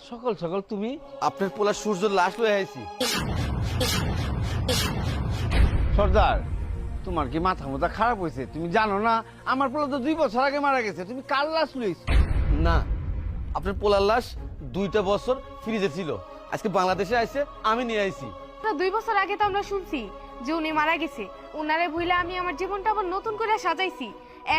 সকাল সকাল তুমি? আপনার পোলা সূর্যর লাশ লয়ে আইছি। সর্দার, তোমার কি মাথা মাথা খারাপ হয়েছে? তুমি জানো না আমার পোলা তো 2 বছর আগে মারা গেছে? তুমি কার লাশ লইছো? না, আপনার পোলার লাশ 2টা বছর ফ্রিজে ছিল, আজকে বাংলাদেশে আইছে, আমি নিয়ে আইছি। 2 বছর আগে তো আমরা শুনছি যে উনি মারা গেছে। উনারে ভুলে আমি আমার জীবনটা আবার নতুন করে সাজাইছি।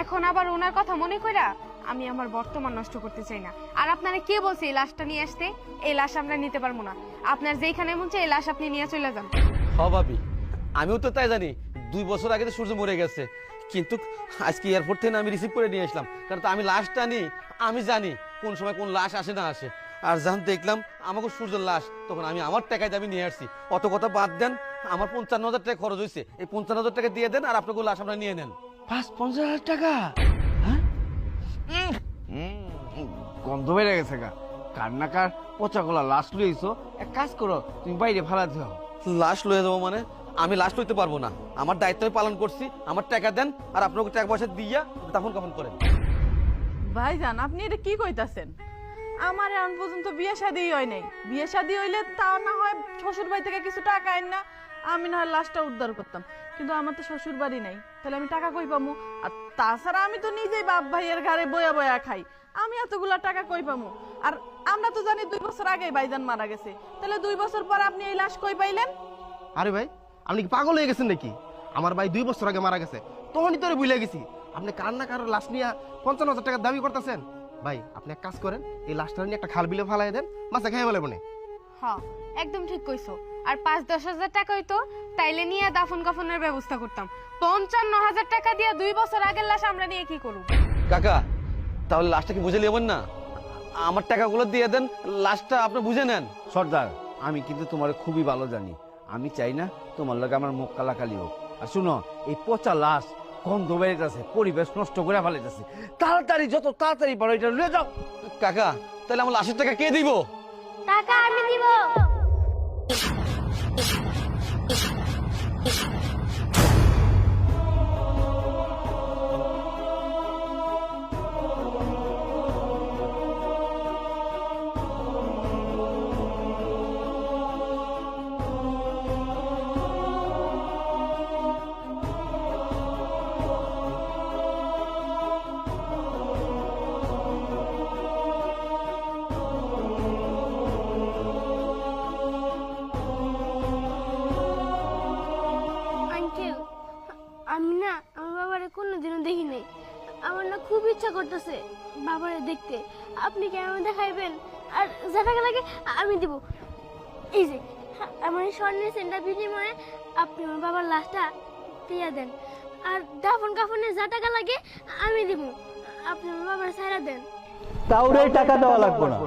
এখন আবার ওনার কথা মনে কইরা আমি আমার বর্তমান নষ্ট করতে চাই না। আর আপনারা কে বলছে এই লাশটা নিয়ে আসতে? এই লাশ আমরা নিতে পারবো না। আপনার যেখানে মন চায় এই লাশ আপনি নিয়ে চলে যান। ভাবি, আমিও তো তাই জানি 2 বছর আগে তো সূর্য মরে গেছে, কিন্তু আজকে এয়ারপোর্ট থেকে আমি রিসিভ করে নিয়ে আসলাম, কারণ আমি লাশটা নিই, আমি জানি কোন সময় কোন লাশ আসে না আসে। আর যখন দেখলাম আমাকে সূর্যের লাশ, তখন আমি আমার টাকায় আমি নিয়ে আসছি। অত কথা বাদ দেন, আমার 55,000 টাকা খরচ হয়েছে, এই 55,000 টাকা দিয়ে দেন আর আপনাকে লাশ আপনারা নিয়ে নেন। 50,000 টাকা? হ্যাঁ, গন্ধ বেড়ে গেছে গা। কার না কার পচা গলা লাশ লইছো। এক কাজ করো, তুমি বাইরে ফালা দাও। লাশ লয়ে যাবো মানে? আমি লাশ লইতে পারবো না, আমার দায়িত্ব আমি পালন করছি। আমার টাকা দেন আর আপনাকে টাকা পয়সা দিয়া দাফন কাফন করেন। ভাইজান, আপনি এটা কি কইতাছেন? আমার এখন পর্যন্ত বিয়ে শাদী হয় নাই। বিয়ে শাদী হইলে তাও না হয় শ্বশুর বাড়ি থেকে কিছু টাকা আইন না, আমি না হয় লাশটা উদ্ধার করতাম, কিন্তু আমার তো শ্বশুর বাড়ি নাই, তাহলে আমি টাকা কই পামু? আর তাছাড়া আমি তো নিজেই বাপ ভাইয়ের ঘরে বয়া বয়া খাই, আমি এতগুলা টাকা কই পামু? আর আমরা তো জানি 2 বছর আগে ভাইজান মারা গেছে, তাহলে 2 বছর পর আপনি এই লাশ কই পাইলেন? আরে ভাই, আপনি কি পাগল হয়ে গেছেন নাকি? আমার ভাই 2 বছর আগে মারা গেছে, তখনই তোরে ভুলে গেছি। আপনি কার না কারোর লাশ নিয়ে 55,000 টাকা দাবি করতেছেন। ভাই, আপনি এক কাজ করেন, এই লাশটা নিয়ে একটা খাল বিলে ফালাই দেন, মাছে খেয়ে বলে মনে। হ্যাঁ, একদম ঠিক কইছো। আর 5-10 হাজার টাকা হইতো, তাইলে নিয়ে দাফন কাফনের ব্যবস্থা করতাম। 55,000 টাকা দিয়ে 2 বছর আগের লাশ আমরা নিয়ে কি করব? কাকা, তাহলে লাশটা কি বুঝে নেবেন না? আমার টাকাগুলো দিয়ে দেন, লাশটা আপনি বুঝে নেন। সর্দার, আমি কিন্তু তোমার খুবই ভালো জানি। আমি চাই না তোমার লগে আমার মুখ কালাকালি হোক। আর শুনো, এই পচা লাশ গন্ধ বেড়েছে, পরিবেশ নষ্ট করে ফেলাইতেছে। তাড়াতাড়ি, যত তাড়াতাড়ি পারো এটা লয়ে যাও। কাকা, তাহলে আমার লাশের টাকা কে দিব? টাকা আমি দিব। আঙ্কেল, আমি না আমার বাবারে কোনোদিনও দেখি নাই। আমার না খুব ইচ্ছা করতেছে বাবারে দেখতে। আপনি কি আমাকে দেখাইবেন? আর যা টাকা লাগে আমি দিব। এই যে আমার এই স্বর্ণের সেন্টার বিনিময়ে আপনি আমার বাবার লাশটা দিয়ে দেন। আর দাফন কাফনে যা টাকা লাগে আমি দিব। আপনি আমার বাবার ছাইড়া দেন। কাউরে টাকা দেওয়া লাগবে না।